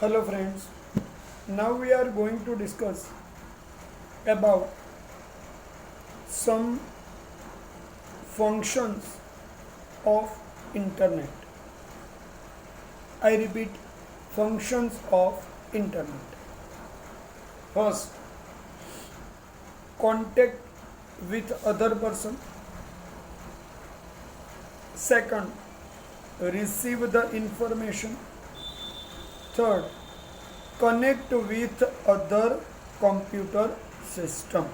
Hello friends, now we are going to discuss about some functions of internet. I repeat, functions of internet. First, contact with other person. Second, receive the information. Third, connect with other computer system.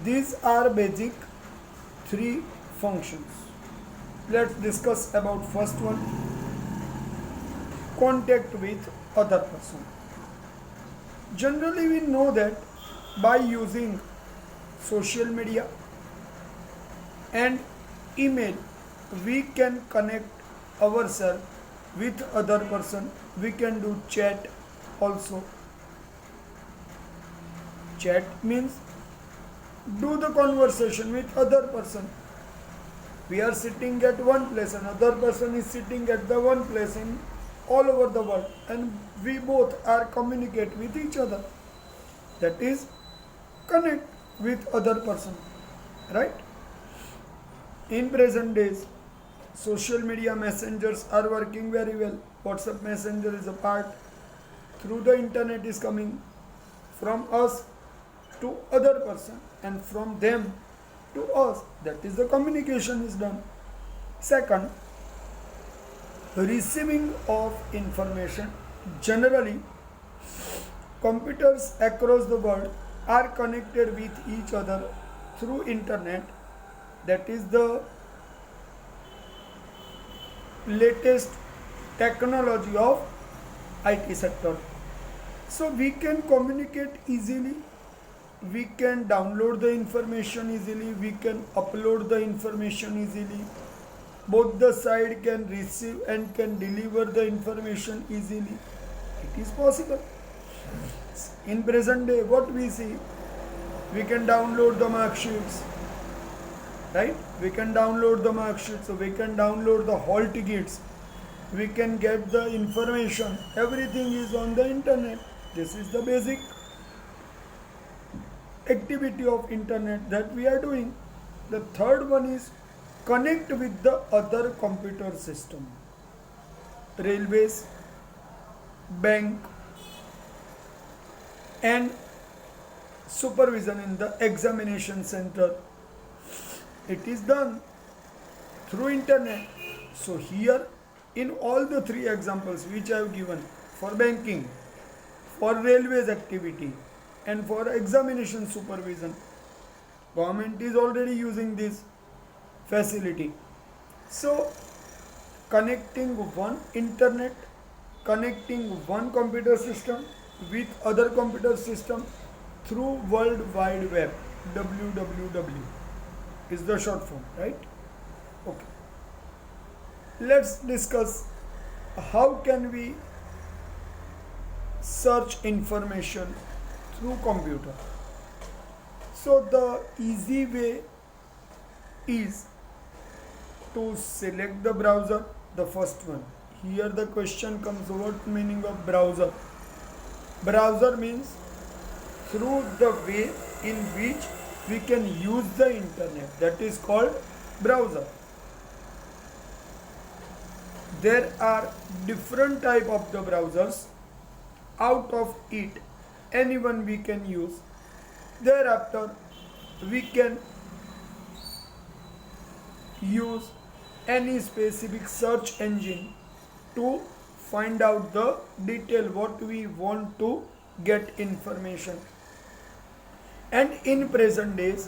These are basic three functions. Let's discuss about first one, contact with other person. Generally we know that by using social media and email we can connect ourselves with other person. We can do chat also. Chat means do the conversation with other person. We are sitting at one place, another person is sitting at the one place in all over the world, and we both are communicate with each other. That is connect with other person, right? In present days, social media messengers are working very well. WhatsApp messenger is a part. Through the internet is coming from us to other person and from them to us. That is the communication is done. Second, receiving of information. Generally, computers across the world are connected with each other through internet. That is the latest technology of IT sector. So we can communicate easily, we can download the information easily, we can upload the information easily. Both the side can receive and can deliver the information easily. It is possible. In present day, what we see, we can download the mark sheets, right? We can download the mark sheets, so we can download the hall tickets, we can get the information. Everything is on the internet. This is the basic activity of internet that we are doing. The third one is connect with the other computer system. Railways, bank, and supervision in the examination center. It is done through internet. So here in all the three examples which I have given, for banking, for railways activity, and for examination supervision, government is already using this facility. So connecting one internet, connecting one computer system with other computer system through World Wide Web, www is the short form, right? Okay, let's discuss how can we search information through computer. So the easy way is to select the browser, the first one. Here the question comes, what meaning of browser? Browser means through the way in which we can use the internet, that is called browser. There are different type of the browsers. Out of it, anyone we can use. Thereafter, we can use any specific search engine to find out the detail what we want to get information. And in present days,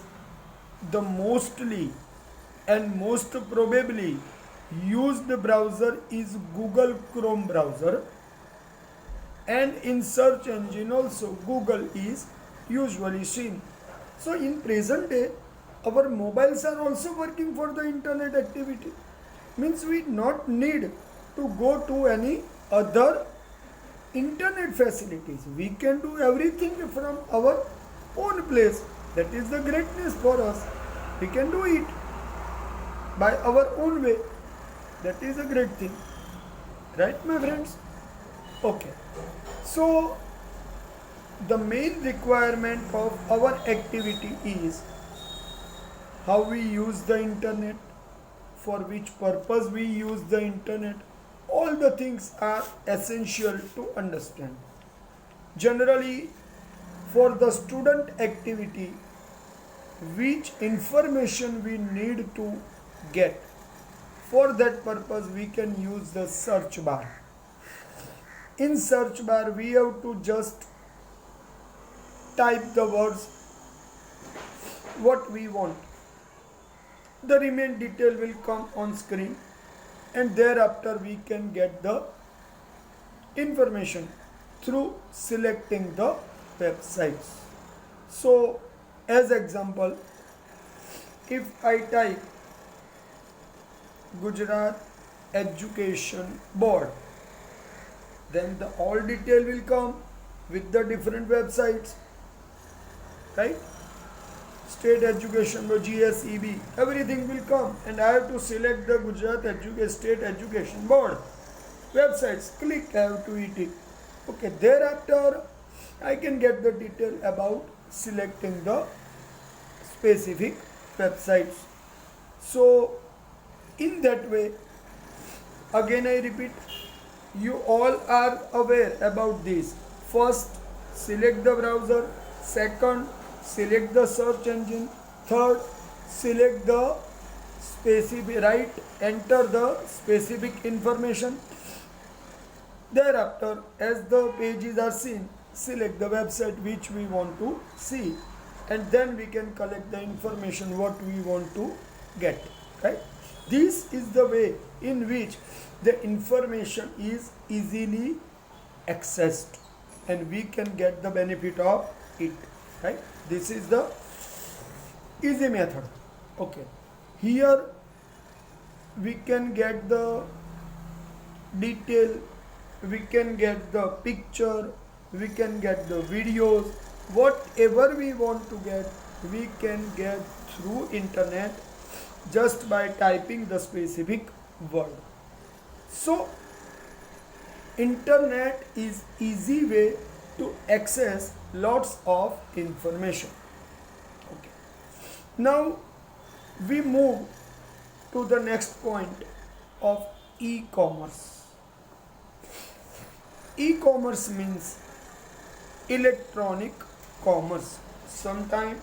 the mostly and most probably used browser is Google Chrome browser, and in search engine also Google is usually seen. So in present day, our mobiles are also working for the internet activity. Means we not need to go to any other internet facilities. We can do everything from our own place. That is the greatness for us. We can do it by our own way. That is a great thing. Right, my friends? Okay, so the main requirement of our activity is how we use the internet, for which purpose we use the internet. All the things are essential to understand. Generally, for the student activity, which information we need to get, for that purpose we can use the search bar. In search bar we have to just type the words what we want. The remaining detail will come on screen, and thereafter we can get the information through selecting the websites. So as example, if I type Gujarat Education Board, then the all detail will come with the different websites, right? State Education Board, GSEB, everything will come, and I have to select the Gujarat State Education Board websites. Click, I have to hit it. Okay, thereafter I can get the detail about selecting the specific websites. So in that way, again I repeat, you all are aware about this. First, select the browser. Second, select the search engine. Third, select the specific, enter the specific information. Thereafter, as the pages are seen, select the website which we want to see, and then we can collect the information what we want to get, right? This is the way in which the information is easily accessed and we can get the benefit of it, right? This is the easy method. Okay, here we can get the detail, we can get the picture, we can get the videos, whatever we want to get, we can get through internet just by typing the specific word. So internet is easy way to access lots of information. Okay, now we move to the next point of e-commerce. E-commerce means electronic commerce. Sometimes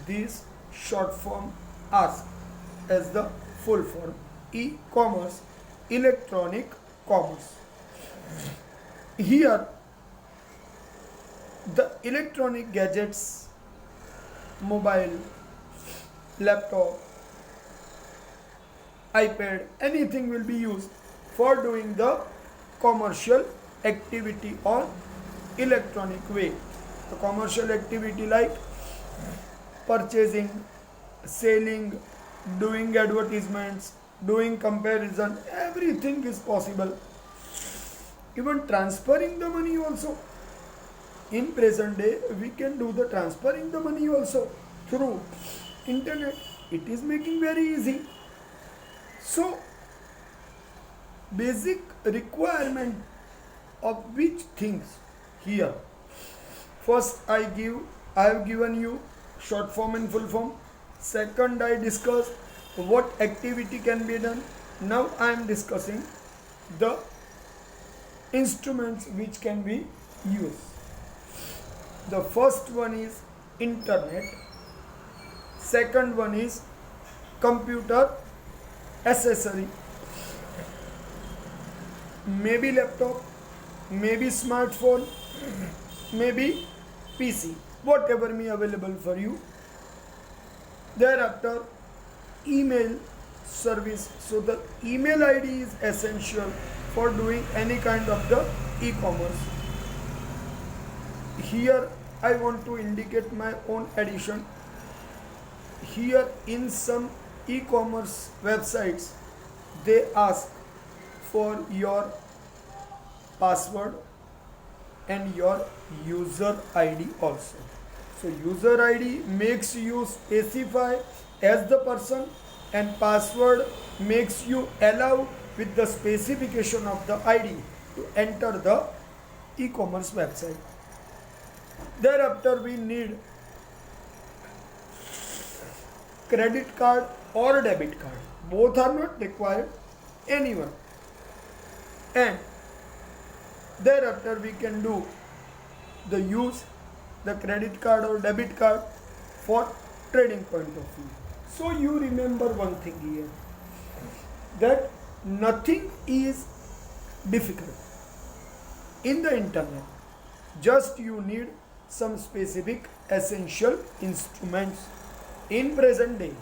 this short form asked as the full form. E-commerce, electronic commerce. Here the electronic gadgets, mobile, laptop, iPad, anything will be used for doing the commercial activity on electronic way. The commercial activity like purchasing, selling, doing advertisements, doing comparison, everything is possible. Even transferring the money also. In present day, we can do the transferring the money also through internet. It is making very easy. So, basic requirement of which things here. First, I have given you short form and full form. Second, I discussed what activity can be done. Now I am discussing the instruments which can be used. The first one is internet. Second one is computer accessory. Maybe laptop, maybe smartphone, maybe PC, whatever may available for you. Thereafter, email service. So the email ID is essential for doing any kind of the e-commerce. Here I want to indicate my own addition. Here in some e-commerce websites, they ask for your password and your user ID also. So user ID makes you specify as the person, and password makes you allow with the specification of the ID to enter the e-commerce website. Thereafter we need credit card or debit card. Both are not required, anyone. And thereafter we can do the credit card or debit card for trading point of view. So you remember one thing here, that nothing is difficult in the internet. Just you need some specific essential instruments. In present day,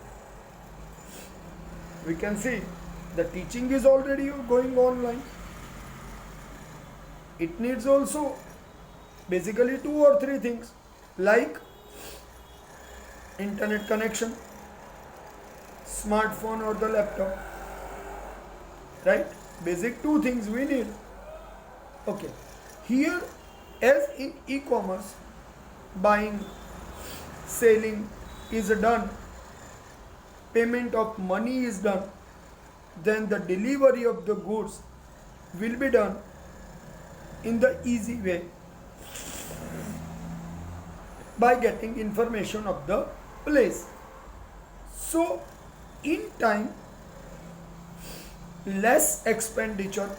we can see the teaching is already going online. It needs also basically 2 or 3 things, like internet connection, smartphone or the laptop, right? Basic 2 things we need. Okay, here as in e-commerce, buying, selling is done, payment of money is done, then the delivery of the goods will be done in the easy way by getting information of the place. So in time, less expenditure,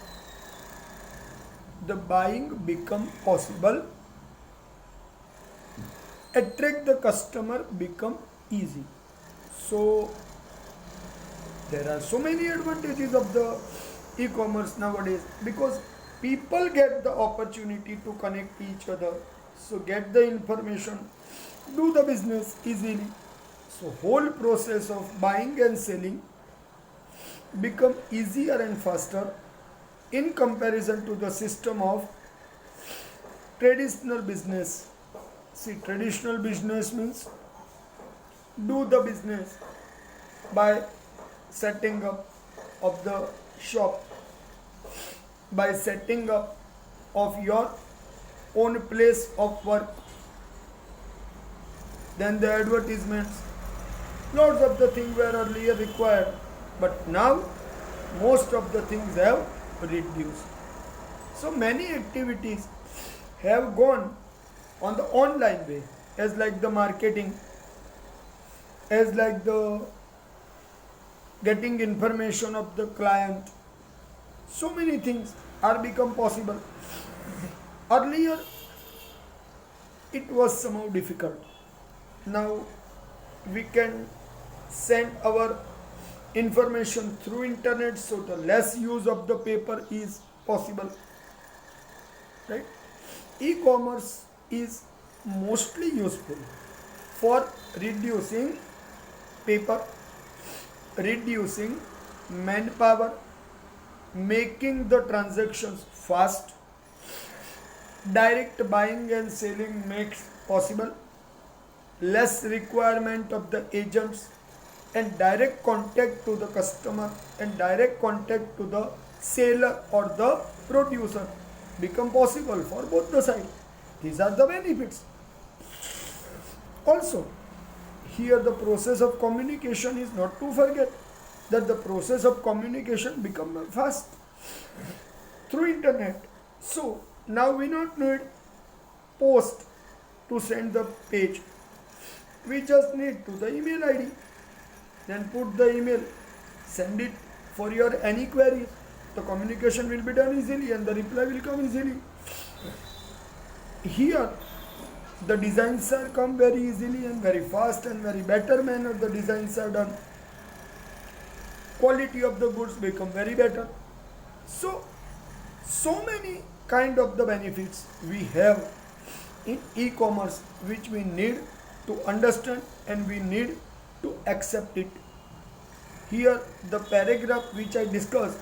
the buying become possible, attract the customer become easy. So there are so many advantages of the e-commerce nowadays, because people get the opportunity to connect each other, so get the information, do the business easily. So whole process of buying and selling become easier and faster in comparison to the system of traditional business. See, traditional business means do the business by setting up of the shop, by setting up of your own place of work, then the advertisements, lots of the things were earlier required, but now most of the things have reduced. So many activities have gone on the online way, as like the marketing, as like the getting information of the client. So many things are become possible. Earlier it was somehow difficult. Now we can send our information through internet, so the less use of the paper is possible, right? E-commerce is mostly useful for reducing paper, reducing manpower, making the transactions fast. Direct buying and selling makes possible, less requirement of the agents, and direct contact to the customer and direct contact to the seller or the producer become possible for both the sides. These are the benefits. Also, here the process of communication is not to forget, that the process of communication become fast through internet. So now we not need post to send the page. We just need to the email ID. Then put the email, send it for your any queries. The communication will be done easily and the reply will come easily. Here the designs are come very easily and very fast and very better manner. The designs are done. Quality of the goods become very better. So many kind of the benefits we have in e-commerce, which we need to understand and we need to accept it. Here the paragraph which I discussed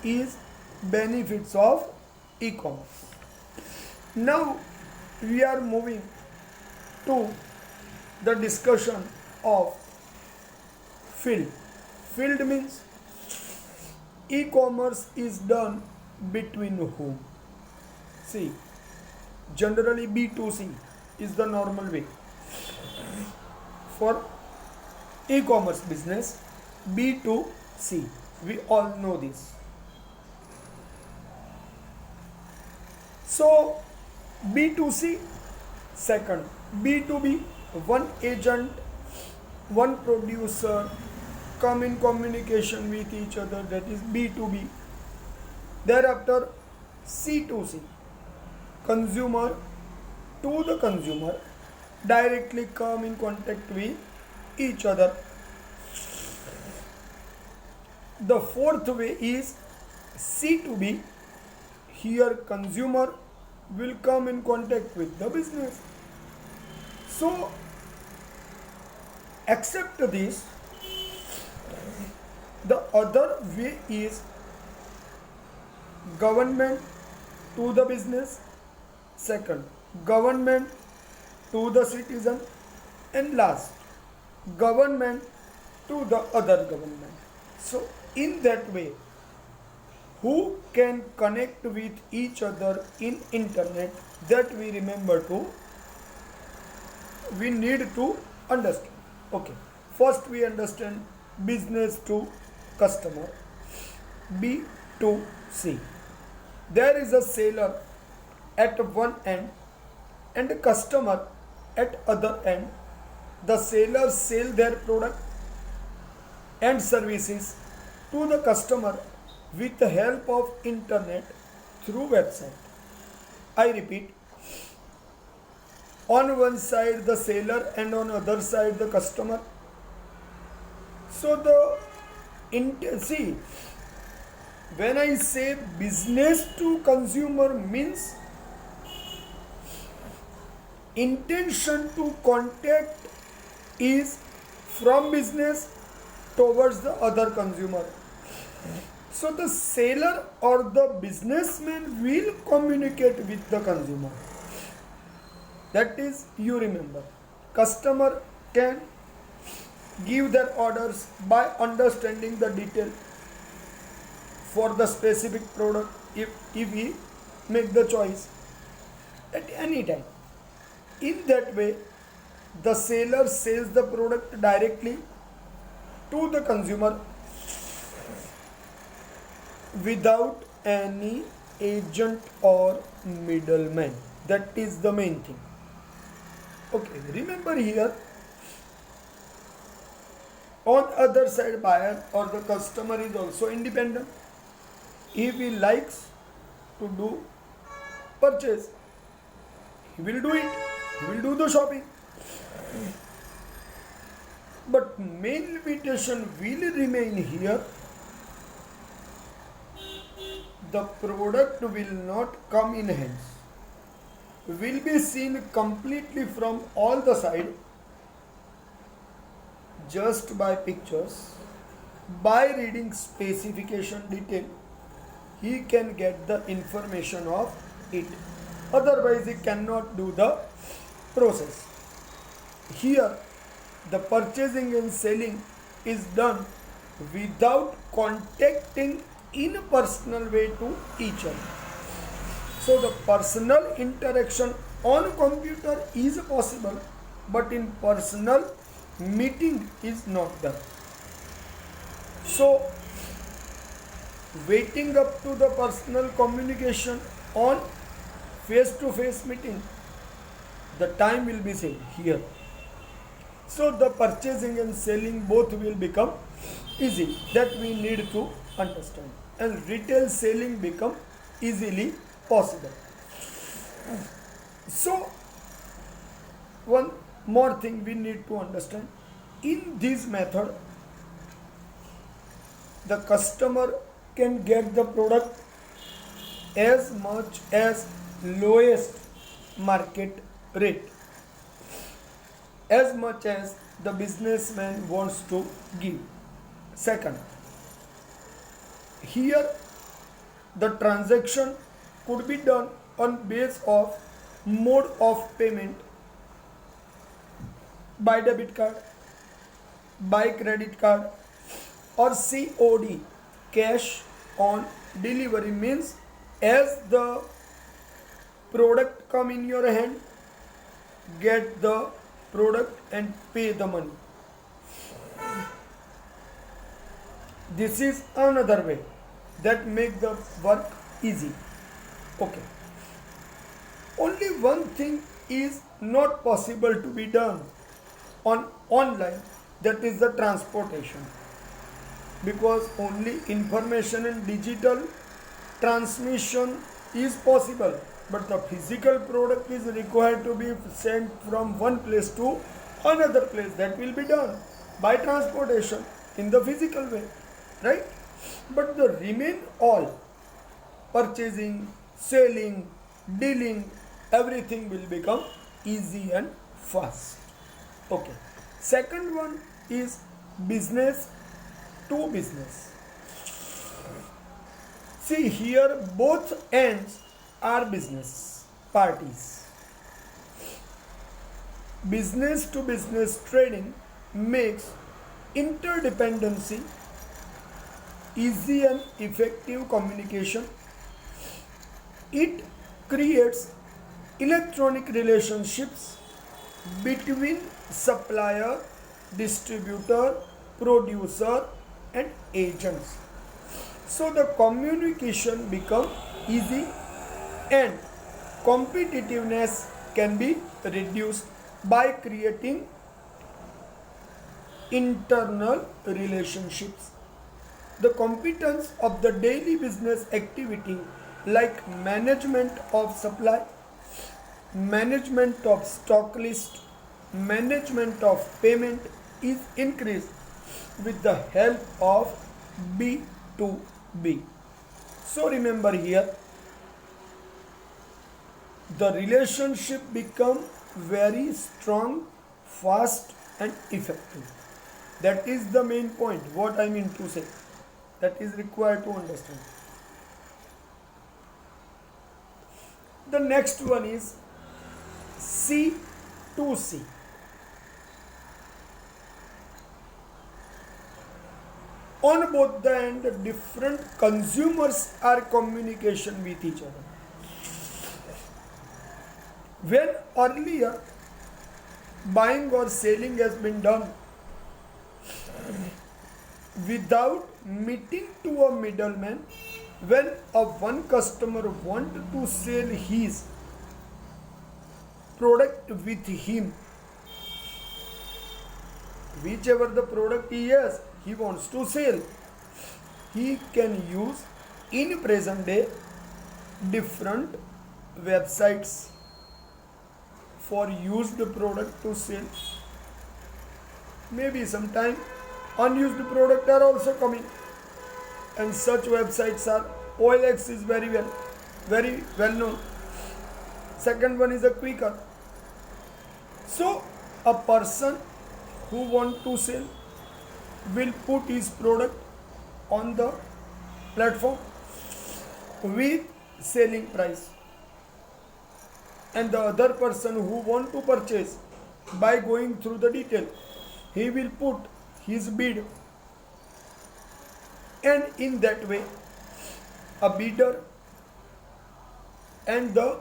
is benefits of e-commerce. Now we are moving to the discussion of field. Field means e-commerce is done between whom? See, generally B2C is the normal way for e-commerce business. B2C, we all know this. So B2C, second. B2B, one agent, one producer come in communication with each other, that is B2B. Thereafter C2C, consumer to the consumer directly come in contact with each other. The fourth way is C2B. Here consumer will come in contact with the business. So except this, the other way is government to the business, second government to the citizen, and last government to the other government. So in that way, who can connect with each other in internet, that we need to understand. Okay, first we understand business to customer, B2C. There is a seller at one end and a customer at other end. The sellers sell their product and services to the customer with the help of internet through website. I repeat, on one side the seller and on other side the customer. So see, when I say business to consumer means intention to contact is from business towards the other consumer. So the seller or the businessman will communicate with the consumer. That is, you remember, customer can give their orders by understanding the detail for the specific product if we make the choice at any time. In that way, the seller sells the product directly to the consumer without any agent or middleman. That is the main thing. Okay, remember here, on other side buyer or the customer is also independent. If he likes to do purchase, he will do it, he will do the shopping. But main limitation will remain here. The product will not come in hands, will be seen completely from all the side, just by pictures, by reading specification detail, he can get the information of it. Otherwise, he cannot do the process. Here, the purchasing and selling is done without contacting in a personal way to each other. So the personal interaction on computer is possible, but in personal meeting is not done. So waiting up to the personal communication on face-to-face meeting, the time will be saved here. So the purchasing and selling both will become easy. That we need to understand. And retail selling become easily possible. So one more thing we need to understand. In this method, the customer can get the product as much as lowest market rate, as much as the businessman wants to give. Second, here the transaction could be done on base of mode of payment, by debit card, by credit card, or COD, cash on delivery, means as the product come in your hand, get the product and pay the money. This is another way that make the work easy. Okay. Only one thing is not possible to be done on online, that is the transportation, because only information and digital transmission is possible, but the physical product is required to be sent from one place to another place. That will be done by transportation in the physical way, right? But the remain all, purchasing, selling, dealing, everything will become easy and fast. Okay. Second one is business to business. See here, both ends are business parties. Business to business trading makes interdependency, easy and effective communication. It creates electronic relationships between supplier, distributor, producer, and agents. So the communication become easy and competitiveness can be reduced by creating internal relationships. The competence of the daily business activity like management of supply, management of stock list, management of payment is increased with the help of B2B. So remember here, the relationship become very strong, fast and effective. That is the main point, what I mean to say. That is required to understand. The next one is C to C. On both the end, different consumers are communication with each other. When earlier buying or selling has been done without meeting to a middleman, when a one customer want to sell his product with him, whichever the product he has, he wants to sell, he can use in present day different websites for used product to sell. Maybe sometime unused product are also coming, and such websites are OLX is very well known. Second one is a Quikr. So a person who want to sell will put his product on the platform with selling price, and the other person who want to purchase, by going through the detail, he will put his bid, and in that way a bidder and the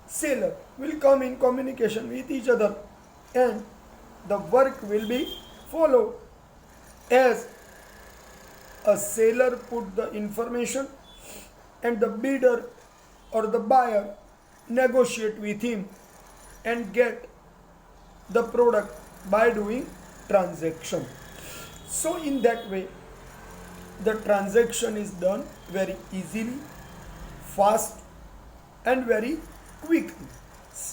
seller will come in communication with each other, and the work will be followed as a seller put the information and the bidder or the buyer negotiate with him and get the product by doing transaction. So in that way the transaction is done very easily, fast and very quickly.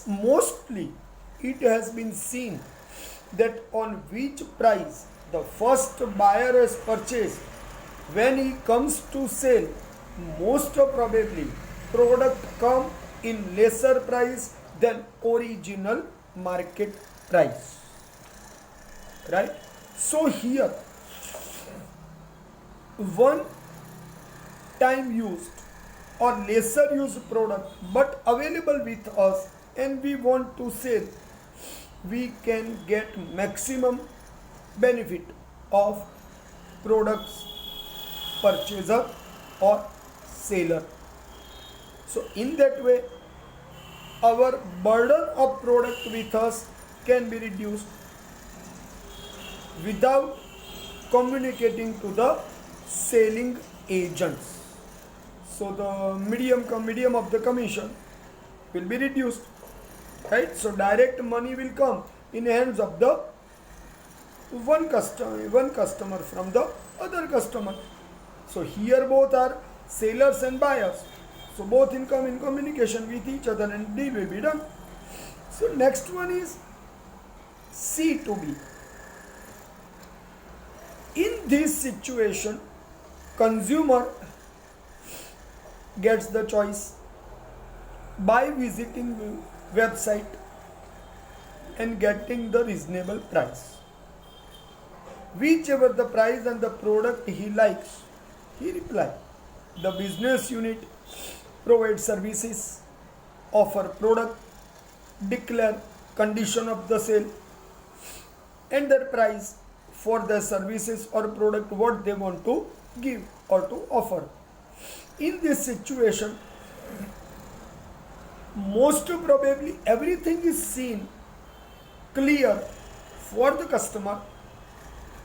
Mostly it has been seen that on which price the first buyer has purchased, when he comes to sell, most probably product come in lesser price than original market price, right? So here one time used or lesser used product but available with us and we want to sell, we can get maximum benefit of products purchaser or seller. So in that way our burden of product with us can be reduced without communicating to the selling agents. So the medium of the commission will be reduced, right? So direct money will come in hands of the one customer from the other customer. So here both are sellers and buyers. So both in communication with each other and deal will be done. So next one is C2B. In this situation, consumer gets the choice by visiting website and getting the reasonable price. Whichever the price and the product he likes, he reply. The business unit provides services, offer product, declare condition of the sale and their price for the services or product what they want to give or to offer. In this situation, most probably everything is seen clear for the customer,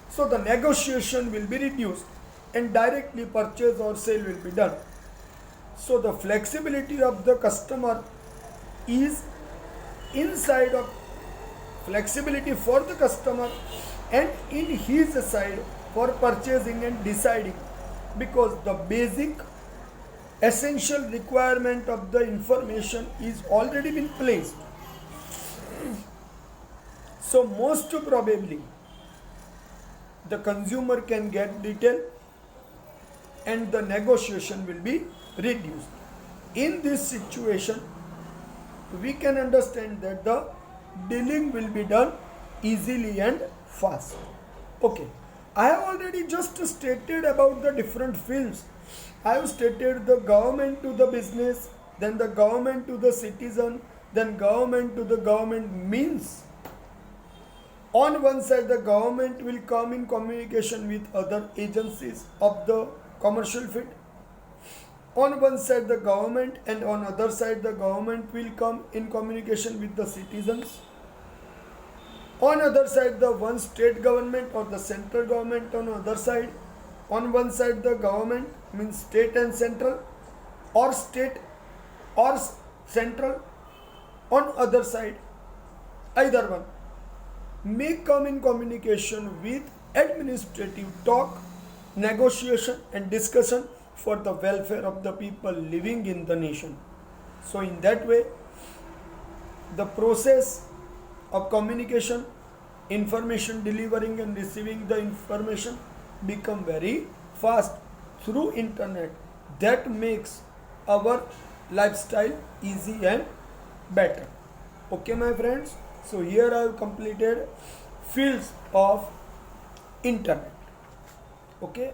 so the negotiation will be reduced and directly purchase or sale will be done. So the flexibility of the customer is inside of flexibility for the customer and in his side for purchasing and deciding, because the basic essential requirement of the information is already been placed. So most probably the consumer can get detail and the negotiation will be reduced. In this situation, we can understand that the dealing will be done easily and fast. Okay, I have already just stated about the different fields. I have stated the government to the business, then the government to the citizen, then government to the government means. On one side, the government will come in communication with other agencies of the commercial field. On one side, the government, and on other side, the government will come in communication with the citizens. On other side, the one state government or the central government on other side. On one side, the government means state and central, or state or central. On other side, either one may come in communication with administrative talk, negotiation and discussion for the welfare of the people living in the nation. So in that way, the process of communication, information delivering and receiving the information become very fast through internet. That makes our lifestyle easy and better. Okay my friends, so here I have completed fields of internet. Okay.